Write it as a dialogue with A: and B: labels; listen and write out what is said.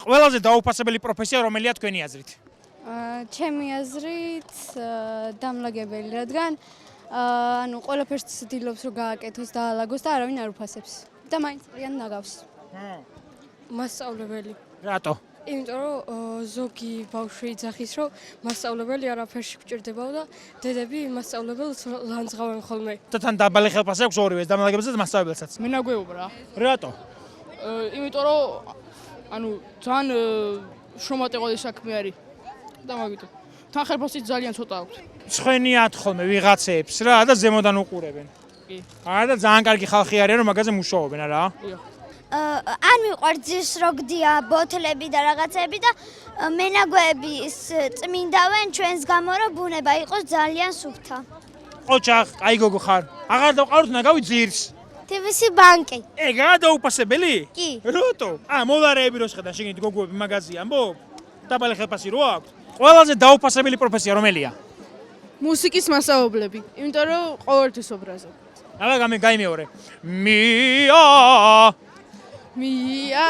A: ყველაზე დაუფასებელი პროფესია რომელია თქვენი აზრით?
B: ჩემი აზრით დამლაგებელი, რადგან ანუ ყველაფერს ცდილობს რომ გააკეთოს და აალაგოს და არავინ არ უფასებს და მაინც ყრიან ნაგავს.
C: მასწავლებელი.
A: რატო?
C: იმიტომ რომ ზოგი ბავშვი იძახის რომ მასწავლებელი არაფერში გვჭირდებაო და დედები მასწავლებელს ლანძღავენ ხოლმე.
A: და თან დაბალი ხელფასი აქვს ორივეს, დამლაგებელსაც და მასწავლებელსაც.
D: მე ნაგვეუბ რა.
A: რატო?
D: იმიტომ რომ ანუ ძალიან შრომატევადი საქმე არის. და მაგიტომ. თან ხელფასიც ძალიან ცოტა აქვს.
A: ცხენიათ ხოლმე ვიღაცებს რა და ზემოდან უყურებენ.
D: კი.
A: არა და ძალიან კარგი ხალხი არიან რომ მაგაზე მუშაობენ არა?
E: არ მიყვარს ძირს რო გდია ბოთლები და რაღაცები და მენაგვეების წმინდავენ ჩვენს გამო რომ ბუნება იყოს ძალიან სუფთა.
A: ოჩახ, აი გოგო ხარ. აღარ დავყავთ ნაგავი ძირს.
E: TVC ბანკი.
A: ეგაა დაუფასებელი?
E: კი.
A: რატო? მოლარეები რო შეხედა შეგინით გოგოები მაგაზია ამბობ? დაბალი ხელფასი რო აქვს? ყველაზე დაუფასებელი პროფესია რომელია?
D: მუსიკის მასწავლებლები. იმიტომ რომ ყოველთვის ობრაზობ.
A: აღა გამეორე. მია
D: მია